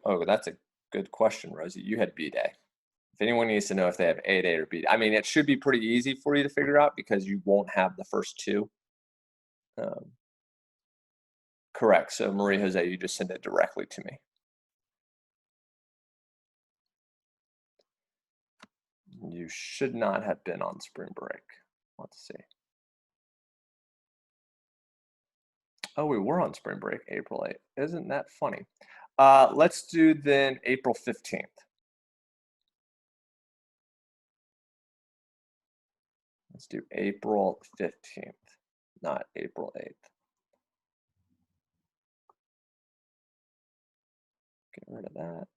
Oh, that's a good question, Rosie. You had B day. If anyone needs to know if they have A day or B day, I mean, it should be pretty easy for you to figure out because you won't have the first two. Um, correct. So Marie Jose, you just send it directly to me. You should not have been on spring break. Let's see. Oh, we were on spring break April 8th. Isn't that funny? Let's do then April 15th. Let's do April 15th, not April 8th. Get rid of that.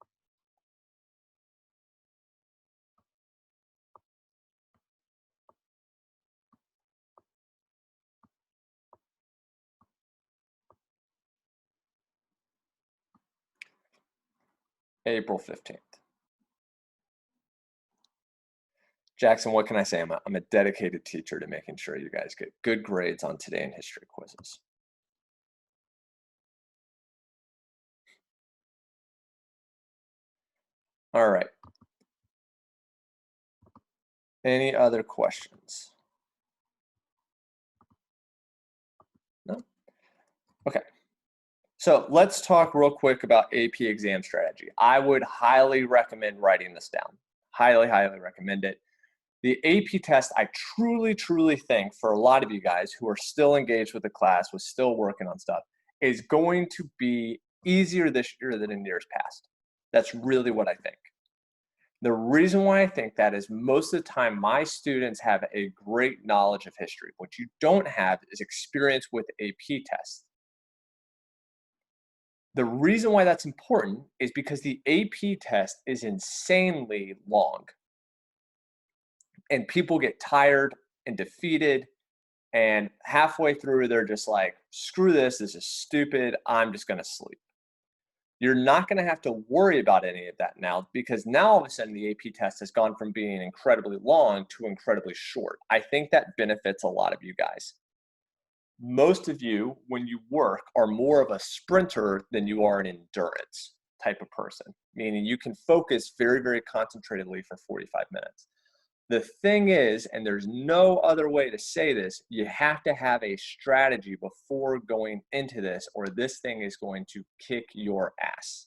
April 15th. Jackson, what can I say? I'm a dedicated teacher to making sure you guys get good grades on today in history quizzes. All right. Any other questions? No? Okay. So let's talk real quick about AP exam strategy. I would highly recommend writing this down. Highly, highly recommend it. The AP test, I truly, truly think for a lot of you guys who are still engaged with the class, was still working on stuff, is going to be easier this year than in years past. That's really what I think. The reason why I think that is most of the time my students have a great knowledge of history. What you don't have is experience with AP tests. The reason why that's important is because the AP test is insanely long. And people get tired and defeated, and halfway through they're just like, screw this is stupid, I'm just going to sleep. You're not going to have to worry about any of that now because now all of a sudden the AP test has gone from being incredibly long to incredibly short. I think that benefits a lot of you guys. Most of you, when you work, are more of a sprinter than you are an endurance type of person, meaning you can focus very, very concentratedly for 45 minutes. The thing is, and there's no other way to say this, you have to have a strategy before going into this, or this thing is going to kick your ass.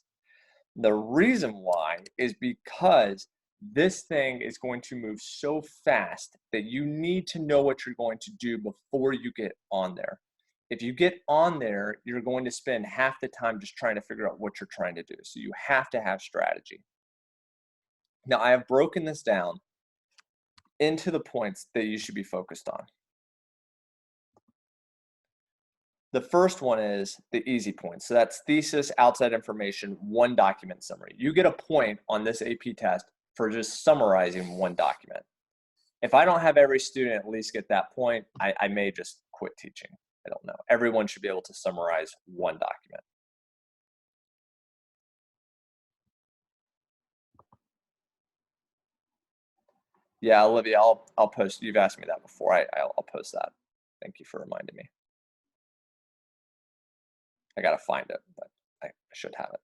The reason why is because this thing is going to move so fast that you need to know what you're going to do before you get on there. If you get on there, you're going to spend half the time just trying to figure out what you're trying to do. So you have to have strategy. Now, I have broken this down into the points that you should be focused on. The first one is the easy points. So that's thesis, outside information, one document summary. You get a point on this AP test for just summarizing one document. If I don't have every student at least get that point, I may just quit teaching. I don't know. Everyone should be able to summarize one document. Yeah, Olivia, I'll post. You've asked me that before. I'll post that. Thank you for reminding me. I gotta find it, but I should have it.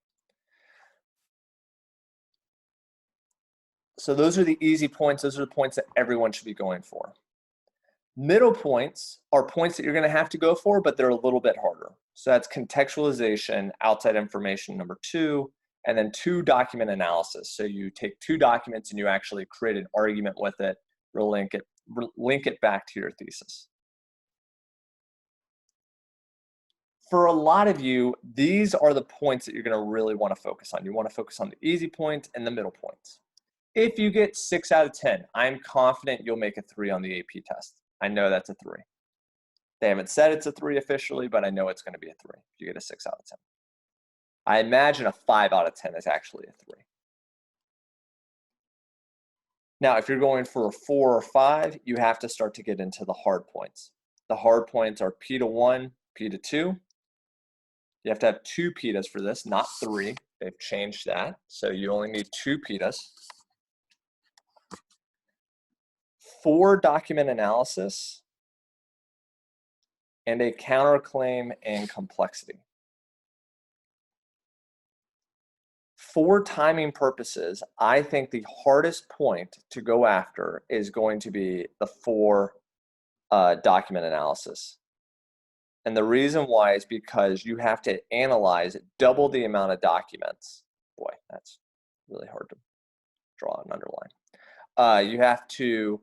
So those are the easy points. Those are the points that everyone should be going for. Middle points are points that you're going to have to go for, but they're a little bit harder. So that's contextualization, outside information number 2, and then 2, document analysis. So you take 2 documents and you actually create an argument with it, link it back to your thesis. For a lot of you, these are the points that you're going to really want to focus on. You want to focus on the easy points and the middle points. If you get 6 out of 10, I'm confident you'll make a 3 on the AP test. I know that's a 3. They haven't said it's a 3 officially, but I know it's going to be a 3 if you get a 6 out of 10. I imagine a 5 out of 10 is actually a 3. Now, if you're going for a 4 or 5, you have to start to get into the hard points. The hard points are P to 1, P to 2. You have to have 2 PITAs for this, not 3. They've changed that. So you only need 2 PITAs. 4 document analysis, and a counterclaim and complexity. for timing purposes, I think the hardest point to go after is going to be the for document analysis. And the reason why is because you have to analyze double the amount of documents. Boy, that's really hard to draw and underline. You have to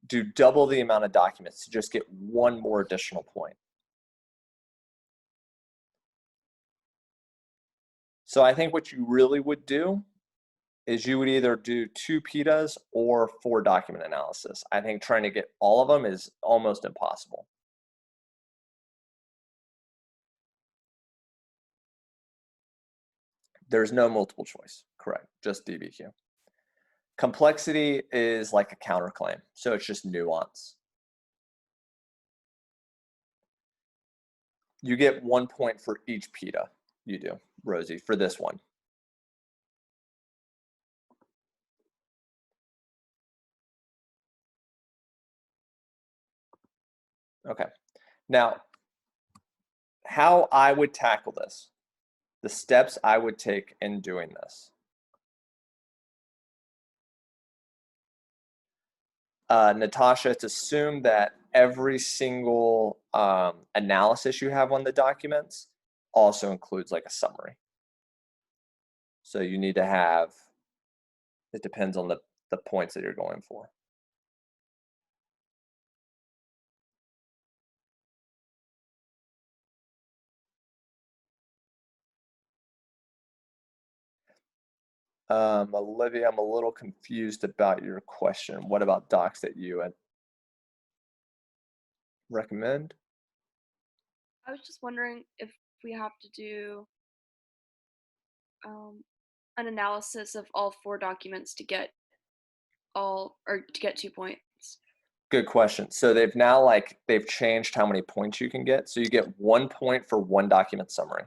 do double the amount of documents to just get one more additional point. So I think what you really would do is you would either do 2 PETAs or 4 document analysis. I think trying to get all of them is almost impossible. There's no multiple choice, correct, just DBQ. Complexity is like a counterclaim, so it's just nuance. You get 1 point for each PETA you do, Rosie, for this one. Okay, now how I would tackle this, the steps I would take in doing this. Natasha, it's assumed that every single analysis you have on the documents also includes like a summary. So you need to have, it depends on the points that you're going for. Olivia, I'm a little confused about your question. What about docs that you would recommend? I was just wondering if we have to do an analysis of all 4 documents to get to get 2 points. Good question. So they've now they've changed how many points you can get. So you get 1 point for 1 document summary.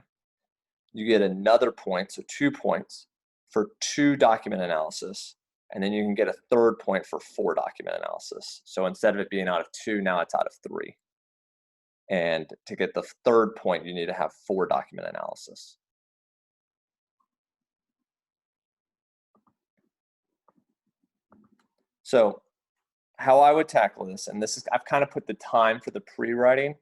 You get another point, so 2 points for 2 document analysis, and then you can get a third point for 4 document analysis. So instead of it being out of 2, now it's out of 3. And to get the third point, you need to have 4 document analysis. So how I would tackle this, and this is, I've kind of put the time for the pre-writing.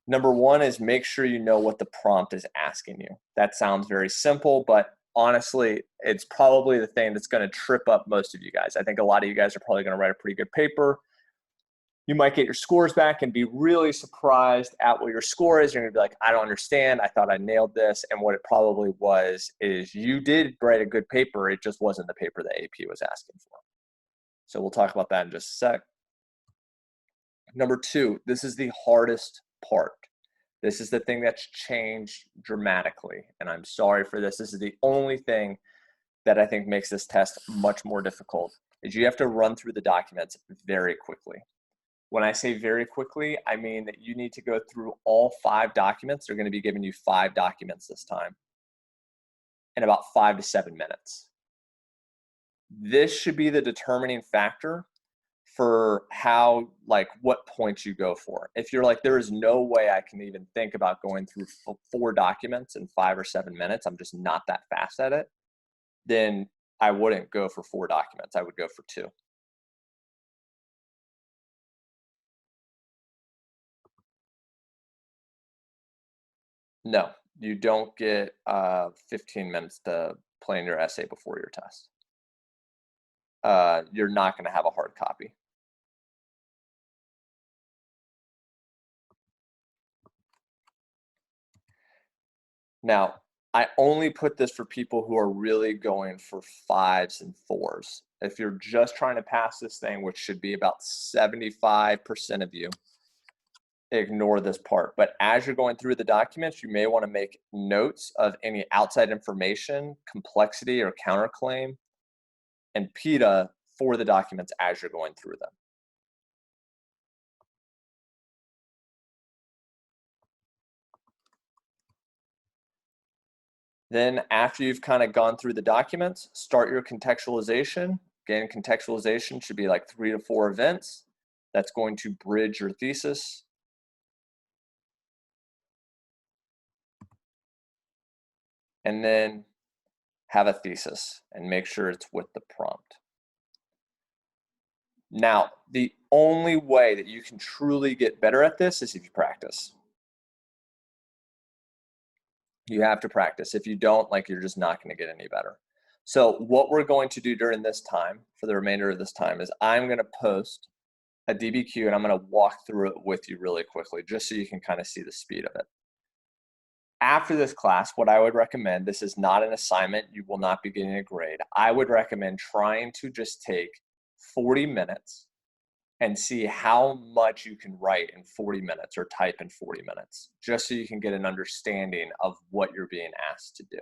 Number 1 is make sure you know what the prompt is asking you. That sounds very simple, but honestly, it's probably the thing that's going to trip up most of you guys. I think a lot of you guys are probably going to write a pretty good paper. You might get your scores back and be really surprised at what your score is. You're going to be like, I don't understand. I thought I nailed this. And what it probably was is you did write a good paper. It just wasn't the paper that AP was asking for. So we'll talk about that in just a sec. Number 2, this is the hardest part. This is the thing that's changed dramatically. And I'm sorry for this. This is the only thing that I think makes this test much more difficult, is you have to run through the documents very quickly. When I say very quickly, I mean that you need to go through all 5 documents. They're going to be giving you 5 documents this time in about 5 to 7 minutes. This should be the determining factor for how, what points you go for. If you're like, there is no way I can even think about going through 4 documents in 5 or 7 minutes, I'm just not that fast at it, then I wouldn't go for 4 documents. I would go for 2. No, you don't get 15 minutes to plan your essay before your test. You're not going to have a hard copy. Now, I only put this for people who are really going for 5s and 4s. If you're just trying to pass this thing, which should be about 75% of you, ignore this part. But as you're going through the documents, you may want to make notes of any outside information, complexity or counterclaim, and PETA for the documents as you're going through them. Then after you've kind of gone through the documents, start your contextualization. Again, contextualization should be like 3 to 4 events. That's going to bridge your thesis. And then have a thesis, and make sure it's with the prompt. Now, the only way that you can truly get better at this is if you practice. You have to practice. If you don't, like, you're just not going to get any better. So what we're going to do during this time, for the remainder of this time, is I'm going to post a DBQ and I'm going to walk through it with you really quickly, just so you can kind of see the speed of it. After this class, what I would recommend, this is not an assignment, you will not be getting a grade. I would recommend trying to just take 40 minutes and see how much you can write in 40 minutes or type in 40 minutes, just so you can get an understanding of what you're being asked to do.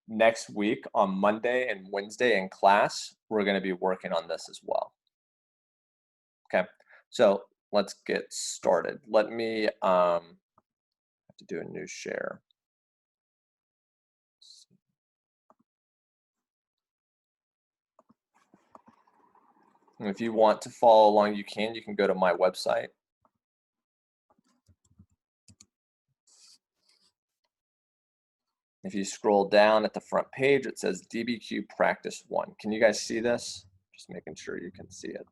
Next week on Monday and Wednesday in class, we're going to be working on this as well. Okay, so let's get started. Let me have to do a new share. And if you want to follow along, you can go to my website. If you scroll down at the front page, it says DBQ Practice 1. Can you guys see this? Just making sure you can see it.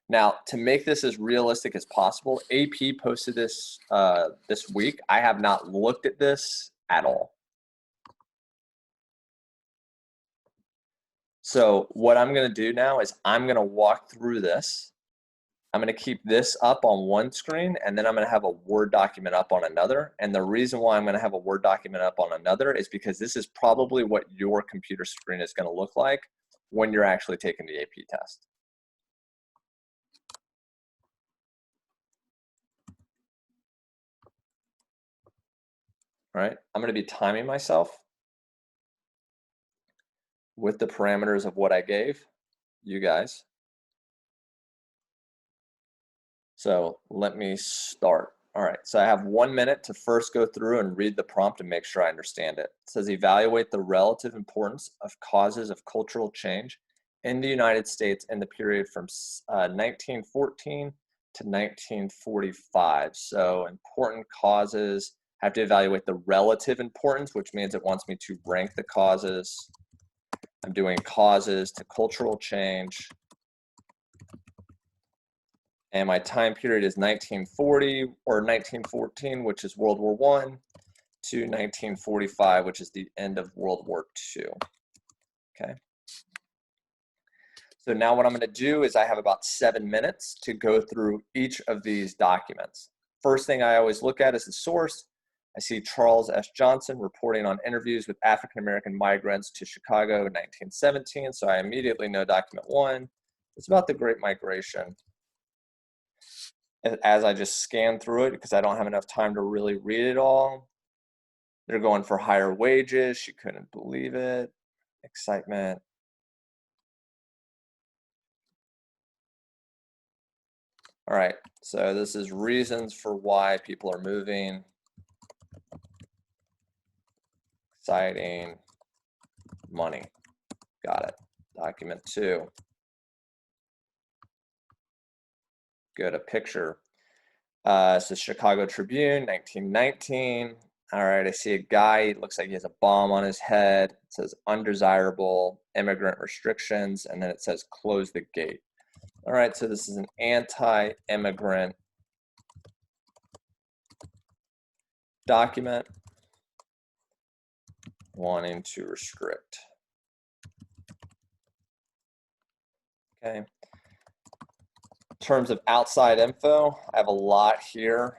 Now, to make this as realistic as possible, AP posted this this week. I have not looked at this at all. So what I'm going to do now is I'm going to walk through this. I'm going to keep this up on one screen, and then I'm going to have a Word document up on another. And the reason why I'm going to have a Word document up on another is because this is probably what your computer screen is going to look like when you're actually taking the AP test. All right, I'm going to be timing myself with the parameters of what I gave you guys. So let me start. All right, so I have 1 minute to first go through and read the prompt and make sure I understand it. It says evaluate the relative importance of causes of cultural change in the United States in the period from 1914 to 1945. So important causes, I have to evaluate the relative importance, which means it wants me to rank the causes. I'm doing causes to cultural change. And my time period is 1940 or 1914, which is World War I, to 1945, which is the end of World War II. Okay. So now what I'm going to do is I have about 7 minutes to go through each of these documents. First thing I always look at is the source. I see Charles S. Johnson reporting on interviews with African-American migrants to Chicago in 1917. So I immediately know document 1. It's about the Great Migration. As I just scan through it, because I don't have enough time to really read it all, they're going for higher wages. She couldn't believe it. Excitement. All right, so this is reasons for why people are moving. Exciting. Money. Got it. Document 2. Good, a picture. So Chicago Tribune, 1919. All right, I see a guy, it looks like he has a bomb on his head. It says undesirable immigrant restrictions, and then it says close the gate. All right, so this is an anti-immigrant document wanting to restrict. Okay. In terms of outside info, I have a lot here.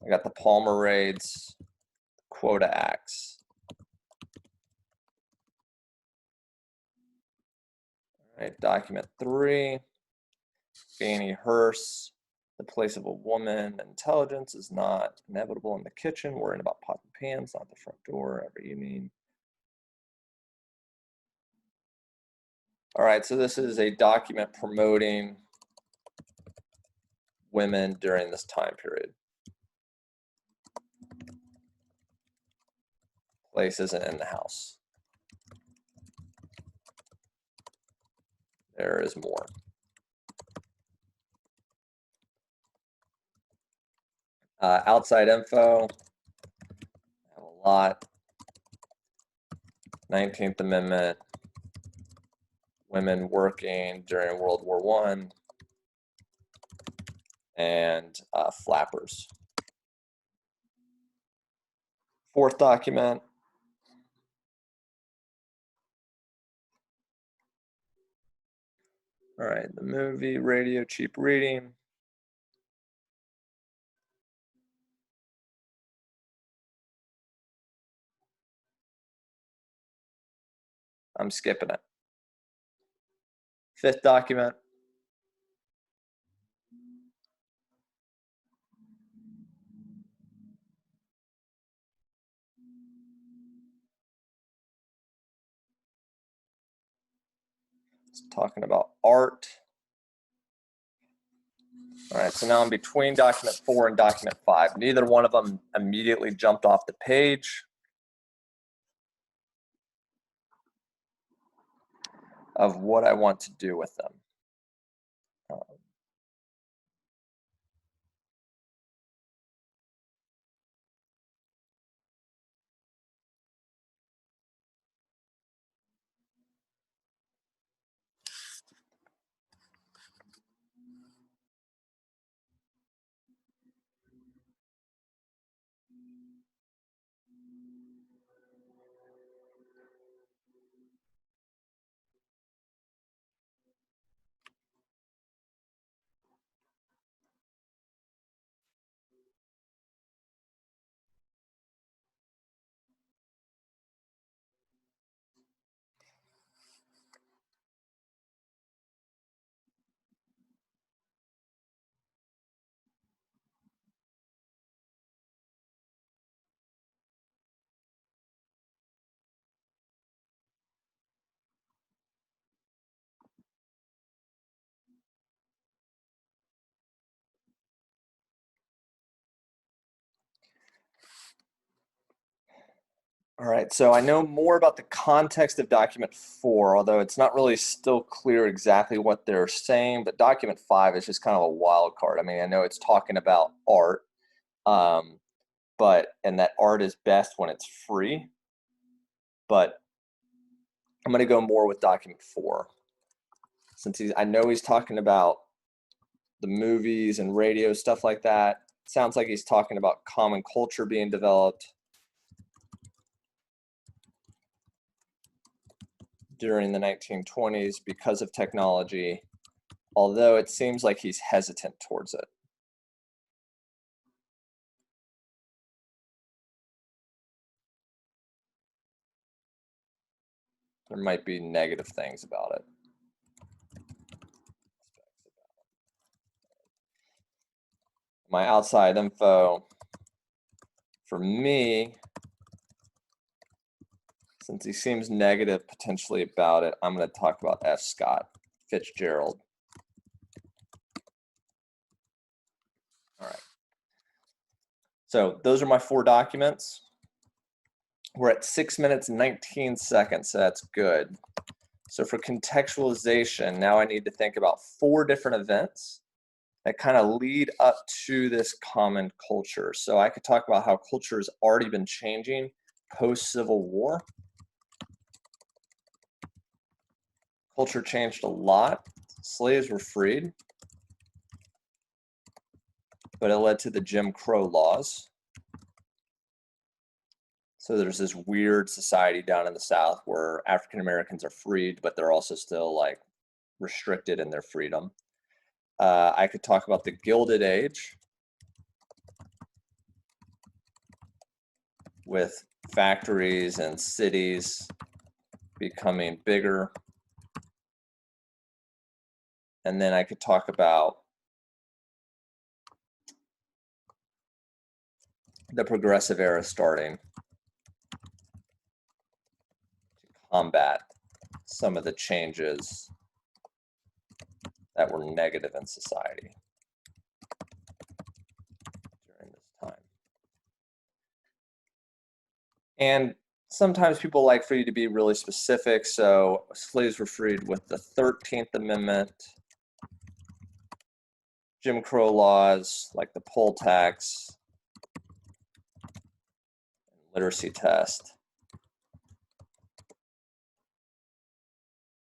I got the Palmer raids, quota acts. All right, document 3, Fannie Hurst, the place of a woman. Intelligence is not inevitable in the kitchen, worrying about pots and pans, not the front door every evening. All right, so this is a document promoting women during this time period. Place isn't in the house. There is more. Outside info, I have a lot. 19th Amendment, women working during World War I, and flappers. Fourth document. All right, the movie, radio, cheap reading. I'm skipping it. Fifth document. It's talking about art. All right, so now I'm between document 4 and document 5. Neither one of them immediately jumped off the page of what I want to do with them. All right, so I know more about the context of document 4, although it's not really still clear exactly what they're saying, but document 5 is just kind of a wild card. I mean, I know it's talking about art, and that art is best when it's free, but I'm going to go more with document 4. Since I know he's talking about the movies and radio, stuff like that. Sounds like he's talking about common culture being developed during the 1920s because of technology, although it seems like he's hesitant towards it. There might be negative things about it. My outside info, for me, since he seems negative potentially about it, I'm going to talk about F. Scott Fitzgerald. All right. So those are my 4 documents. We're at 6 minutes and 19 seconds, so that's good. So for contextualization, now I need to think about 4 different events that kind of lead up to this common culture. So I could talk about how culture has already been changing post-Civil War. Culture changed a lot. Slaves were freed, but it led to the Jim Crow laws. So there's this weird society down in the South where African Americans are freed, but they're also still like restricted in their freedom. I could talk about the Gilded Age with factories and cities becoming bigger. And then I could talk about the Progressive Era starting to combat some of the changes that were negative in society during this time. And sometimes people like for you to be really specific, so slaves were freed with the 13th Amendment, Jim Crow laws like the poll tax, literacy test.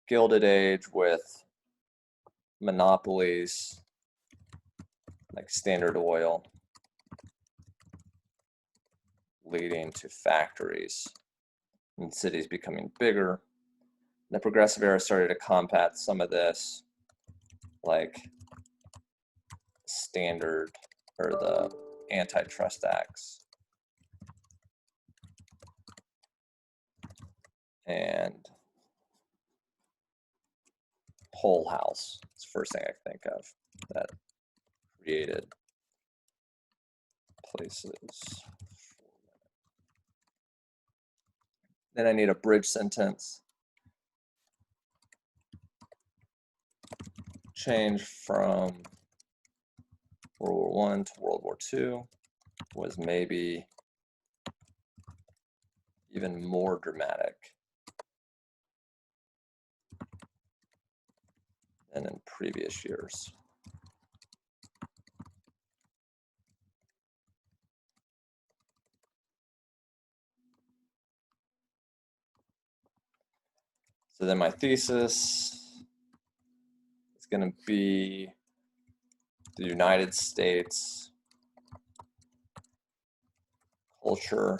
Gilded Age with monopolies like Standard Oil leading to factories and cities becoming bigger. The Progressive Era started to combat some of this, like standard or the antitrust acts. And Whole House is the first thing I think of that created places. Then I need a bridge sentence. Change from World War I to World War II was maybe even more dramatic than in previous years. So then my thesis is going to be the United States culture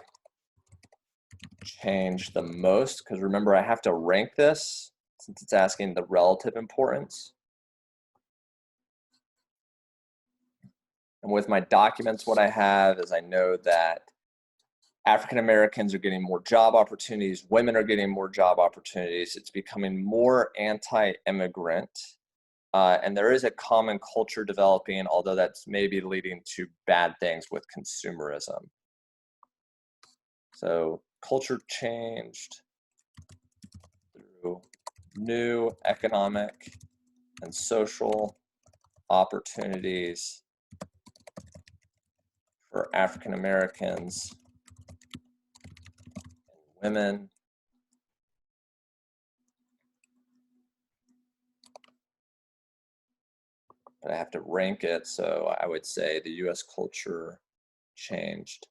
changed the most, because remember I have to rank this since it's asking the relative importance. And with my documents, what I have is I know that African Americans are getting more job opportunities, women are getting more job opportunities, it's becoming more anti-immigrant, and there is a common culture developing, although that's maybe leading to bad things with consumerism. So culture changed through new economic and social opportunities for African Americans and women. But I have to rank it, so I would say the US culture changed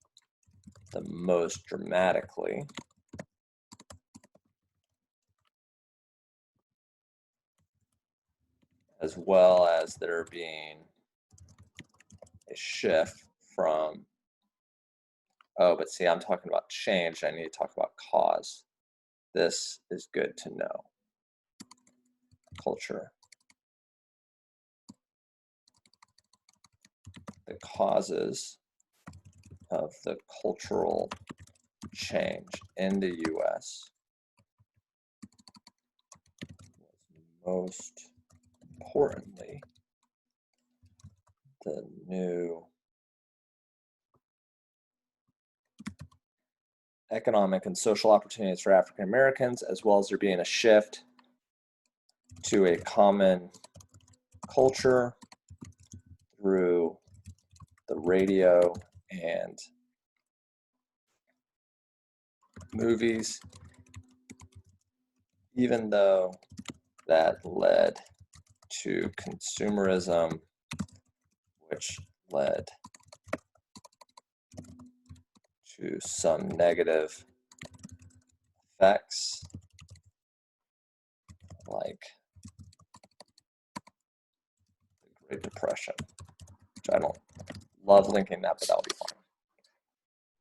the most dramatically. As well as there being a shift from, oh, but see, I'm talking about change, I need to talk about cause. This is good to know. Culture. The causes of the cultural change in the US was most importantly the new economic and social opportunities for African Americans, as well as there being a shift to a common culture through the radio and movies, even though that led to consumerism, which led to some negative effects, like the Great Depression, which I don't love linking that, but that'll be fine.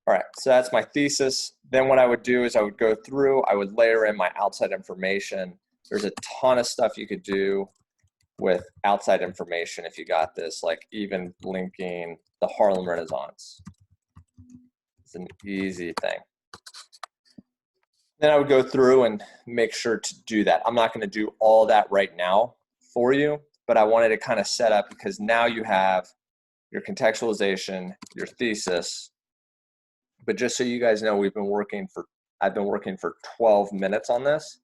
All right, so that's my thesis. Then what I would do is I would go through, I would layer in my outside information. There's a ton of stuff you could do with outside information if you got this, like even linking the Harlem Renaissance. It's an easy thing. Then I would go through and make sure to do that. I'm not going to do all that right now for you, but I wanted to kind of set up, because now you have your contextualization, your thesis. But just so you guys know, I've been working for 12 minutes on this.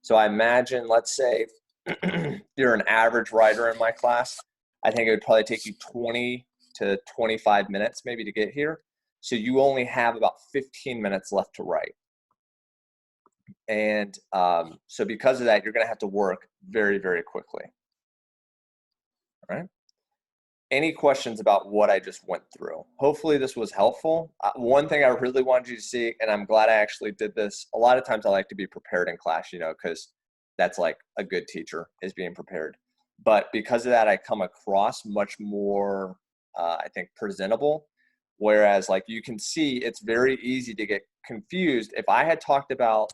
So I imagine, let's say you're an average writer in my class, I think it would probably take you 20 to 25 minutes maybe to get here. So you only have about 15 minutes left to write. And so because of that, you're going to have to work very, very quickly. All right. any questions about what I just went through? Hopefully this was helpful. One thing I really wanted you to see, and I'm glad I actually did this. A lot of times I like to be prepared in class, you know, because that's like a good teacher is being prepared. But because of that, I come across much more, I think, presentable. Whereas like you can see, it's very easy to get confused. If I had talked about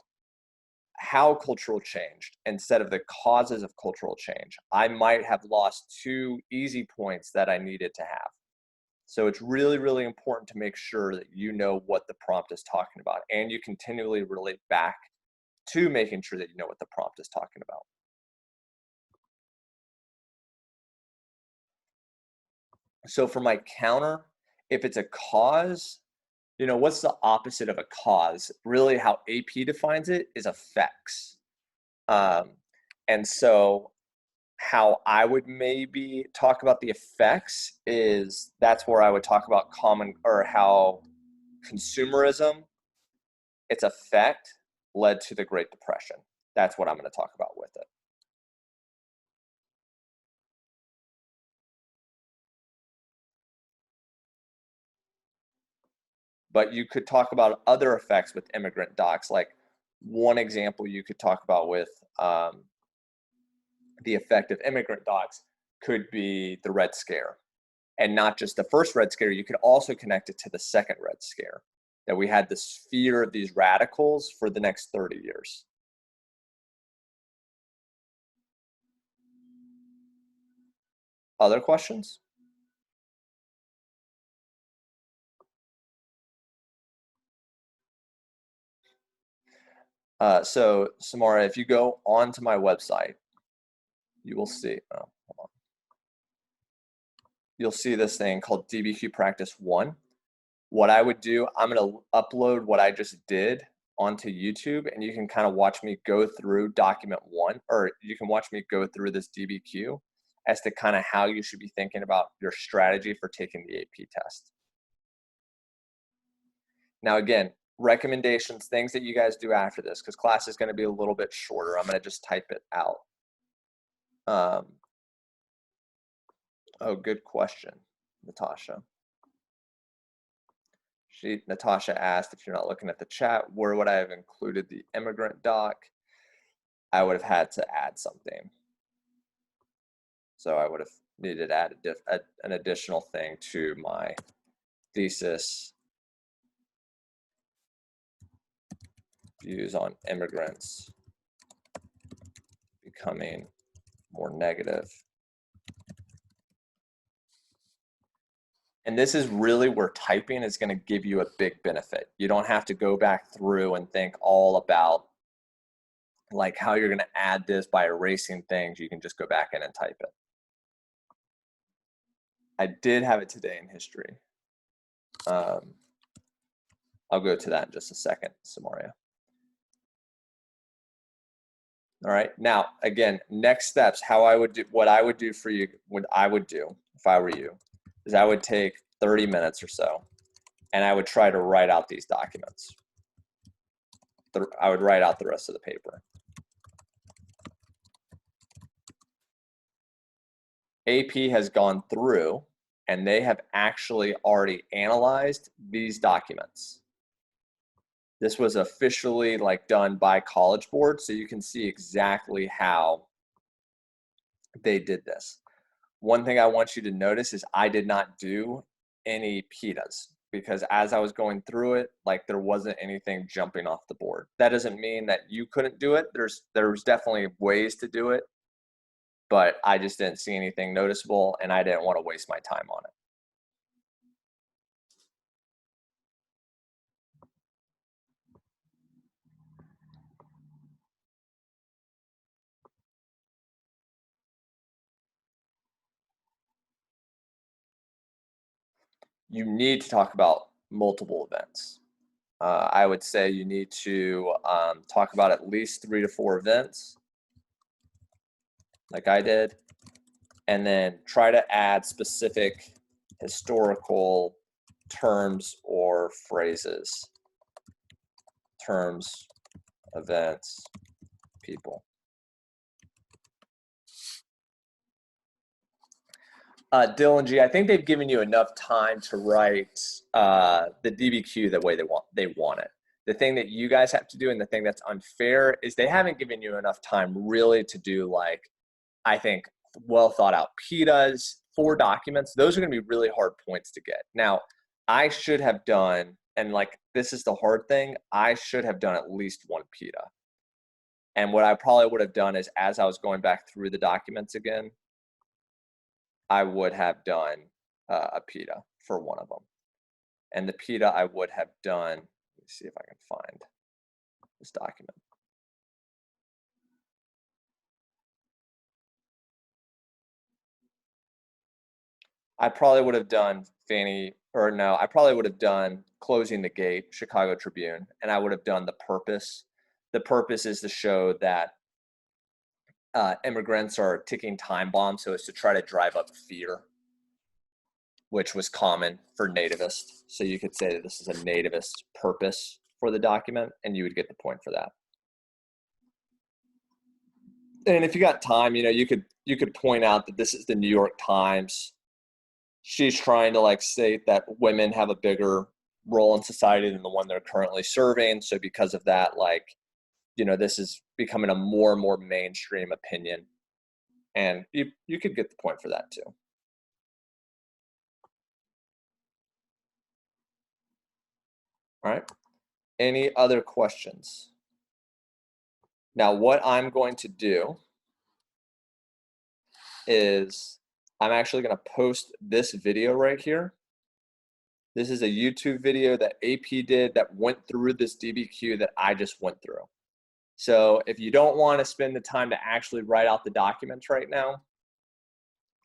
how cultural changed instead of the causes of cultural change, I might have lost 2 easy points that I needed to have. So it's really, really important to make sure that you know what the prompt is talking about, and you continually relate back to making sure that you know what the prompt is talking about. So for my counter, if it's a cause, you know, what's the opposite of a cause? Really, how AP defines it is effects. Um, and so how I would maybe talk about the effects is that's where I would talk about common or how consumerism, its effect led to the Great Depression. That's what I'm going to talk about with it. But you could talk about other effects with immigrant docs. Like one example you could talk about with the effect of immigrant docs could be the Red Scare. And not just the first Red Scare, you could also connect it to the second Red Scare, that we had this fear of these radicals for the next 30 years. Other questions? So Samara, if you go onto my website, you will see, hold on. You'll see this thing called DBQ Practice 1. What I would do, I'm going to upload what I just did onto YouTube, and you can kind of watch me go through document 1, or you can watch me go through this DBQ as to kind of how you should be thinking about your strategy for taking the AP test. Now, again, recommendations, things that you guys do after this, because class is going to be a little bit shorter. I'm going to just type it out. Oh, good question, Natasha. Natasha asked, if you're not looking at the chat, where would I have included the immigrant doc? I would have had to add something. So I would have needed to add an additional thing to my thesis, views on immigrants becoming more negative. And this is really where typing is going to give you a big benefit. You don't have to go back through and think all about like how you're going to add this by erasing things. You can just go back in and type it. I did have it today in history. I'll go to that in just a second, Samaria. All right. Now, again, next steps, how I would do, what I would do for you, what I would do if I were you, is I would take 30 minutes or so, and I would try to write out these documents. I would write out the rest of the paper. AP has gone through, and they have actually already analyzed these documents. This was officially like done by College Board, so you can see exactly how they did this. One thing I want you to notice is I did not do any PITAs because as I was going through it, like there wasn't anything jumping off the board. That doesn't mean that you couldn't do it. There's definitely ways to do it, but I just didn't see anything noticeable and I didn't want to waste my time on it. You need to talk about multiple events. I would say you need to talk about at least 3 to 4 events, like I did, and then try to add specific historical terms or phrases. Terms, events, people. Dylan G, I think they've given you enough time to write the DBQ the way they want it. The thing that you guys have to do, and the thing that's unfair, is they haven't given you enough time really to do, like, I think, well thought out PETAs, 4 documents. Those are going to be really hard points to get. Now, I should have done, and like this is the hard thing, I should have done at least 1 PETA. And what I probably would have done is, as I was going back through the documents again, I would have done a PETA for one of them. And the PETA I would have done, let me see if I can find this document. I probably would have done I probably would have done Closing the Gate, Chicago Tribune, and I would have done The Purpose. The Purpose is to show that immigrants are ticking time bombs, so as to try to drive up fear, which was common for nativists. So you could say that this is a nativist purpose for the document, and you would get the point for that. And if you got time, you could point out that this is the New York Times. She's trying to like state that women have a bigger role in society than the one they're currently serving. So because of that, like, this is becoming a more and more mainstream opinion. And you could get the point for that too. All right. Any other questions? Now, what I'm going to do is I'm actually going to post this video right here. This is a YouTube video that AP did that went through this DBQ that I just went through. So if you don't want to spend the time to actually write out the documents right now,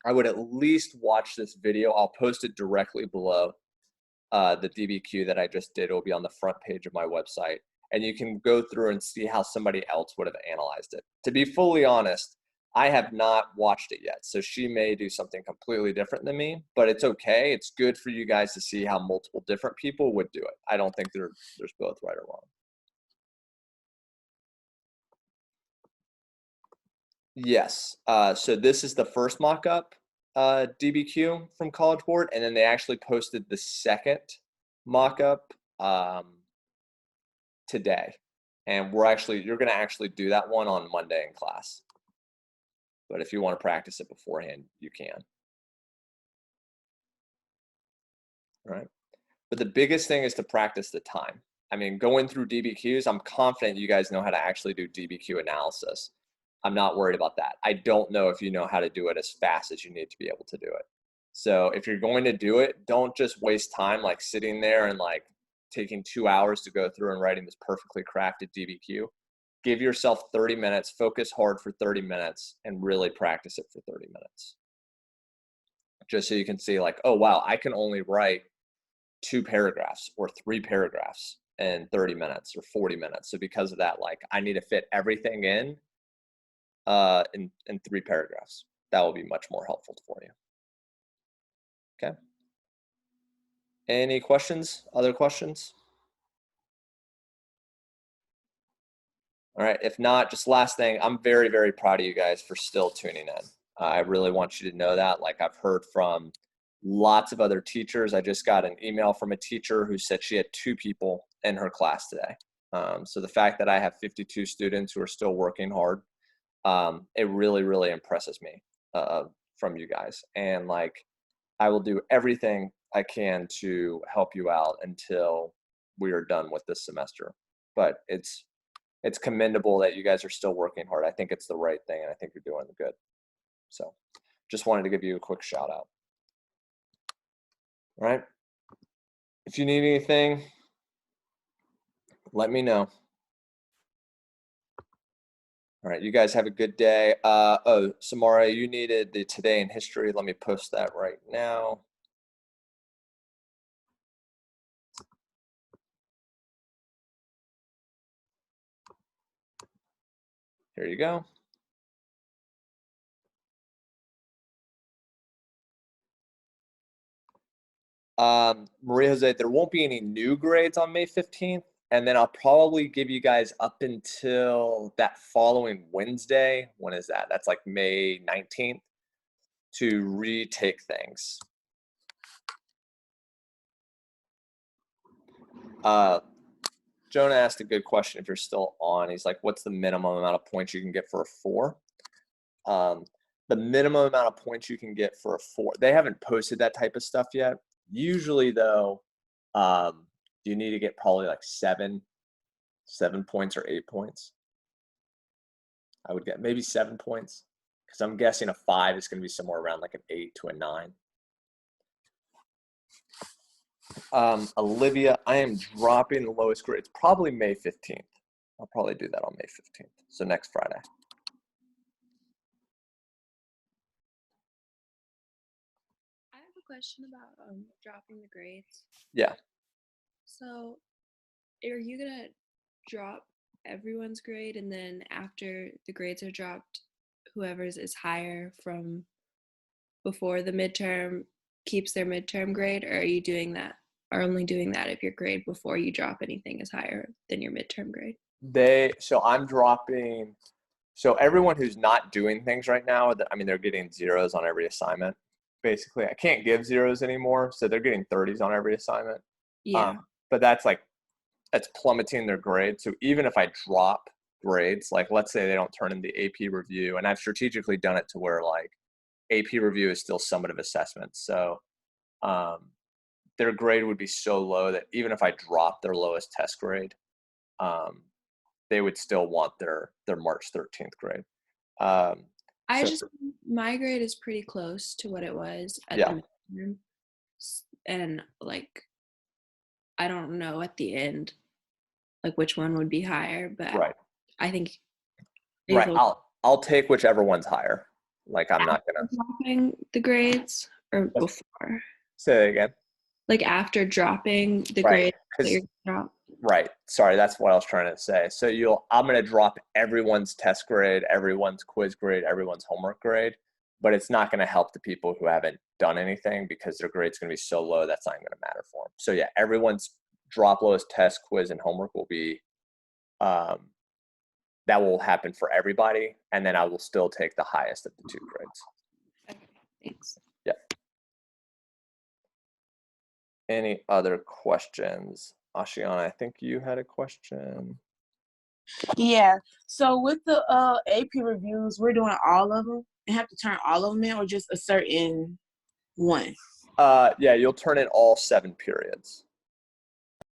I would at least watch this video. I'll post it directly below the DBQ that I just did. It will be on the front page of my website. And you can go through and see how somebody else would have analyzed it. To be fully honest, I have not watched it yet. So she may do something completely different than me, but it's okay. It's good for you guys to see how multiple different people would do it. I don't think there's both right or wrong. Yes. So this is the first mock-up DBQ from College Board, and then they actually posted the second mock-up today. And you're going to actually do that one on Monday in class. But if you want to practice it beforehand, you can. All right. But the biggest thing is to practice the time. I mean, going through DBQs, I'm confident you guys know how to actually do DBQ analysis. I'm not worried about that. I don't know if you know how to do it as fast as you need to be able to do it. So if you're going to do it, don't just waste time like sitting there and like taking 2 hours to go through and writing this perfectly crafted DBQ. Give yourself 30 minutes, focus hard for 30 minutes, and really practice it for 30 minutes. Just so you can see like, oh, wow, I can only write 2 paragraphs or 3 paragraphs in 30 minutes or 40 minutes. So because of that, like I need to fit everything in 3 paragraphs. That will be much more helpful for you. Okay. Any questions? Other questions? All right. If not, just last thing, I'm very, very proud of you guys for still tuning in. I really want you to know that. Like I've heard from lots of other teachers. I just got an email from a teacher who said she had 2 people in her class today. So the fact that I have 52 students who are still working hard, it really, really impresses me from you guys. And like, I will do everything I can to help you out until we are done with this semester. But it's commendable that you guys are still working hard. I think it's the right thing, and I think you're doing good. So just wanted to give you a quick shout out. All right. If you need anything, let me know. All right, you guys have a good day. Oh, Samara, you needed the Today in History. Let me post that right now. Here you go. Maria Jose, there won't be any new grades on May 15th. And then I'll probably give you guys up until that following Wednesday. When is that? That's like May 19th. to retake things. Jonah asked a good question if you're still on. He's like, what's the minimum amount of points you can get for a 4? The minimum amount of points you can get for a 4, they haven't posted that type of stuff yet. Usually, though, you need to get probably like 7 points or 8 points. I would get maybe 7 points, because I'm guessing a 5 is going to be somewhere around like an 8 to a 9. Olivia, I am dropping the lowest grades probably May 15th. I'll probably do that on May 15th. So next Friday. I have a question about dropping the grades. Yeah. So, are you gonna drop everyone's grade, and then after the grades are dropped, whoever's is higher from before the midterm keeps their midterm grade, or are you doing that? Or only doing that if your grade before you drop anything is higher than your midterm grade? So I'm dropping. So everyone who's not doing things right now, I mean, they're getting 0s on every assignment. Basically, I can't give 0s anymore, so they're getting 30s on every assignment. Yeah. But that's plummeting their grade. So even if I drop grades, like let's say they don't turn in the AP review, and I've strategically done it to where like AP review is still summative assessment. So their grade would be so low that even if I drop their lowest test grade, they would still want their March 13th grade. My grade is pretty close to what it was at Yeah. the midterm, and like I don't know at the end like which one would be higher, but Right. I think Right. I'll take whichever one's higher. Like I'm not gonna dropping the grades or before. say that again. Like after dropping the Right. grade that you're gonna drop. Right. Sorry, that's what I was trying to say. So I'm going to drop everyone's test grade, everyone's quiz grade, everyone's homework grade, but it's not going to help the people who haven't done anything because their grade's going to be so low that's not going to matter for them. So yeah, everyone's drop lowest test, quiz, and homework will be that will happen for everybody, and then I will still take the highest of the 2 grades. Okay, thanks. Yeah. Any other questions? Ashiana, I think you had a question. Yeah. So with the AP reviews, we're doing all of them and have to turn all of them in, or just a certain one? Yeah, you'll turn in all 7 periods.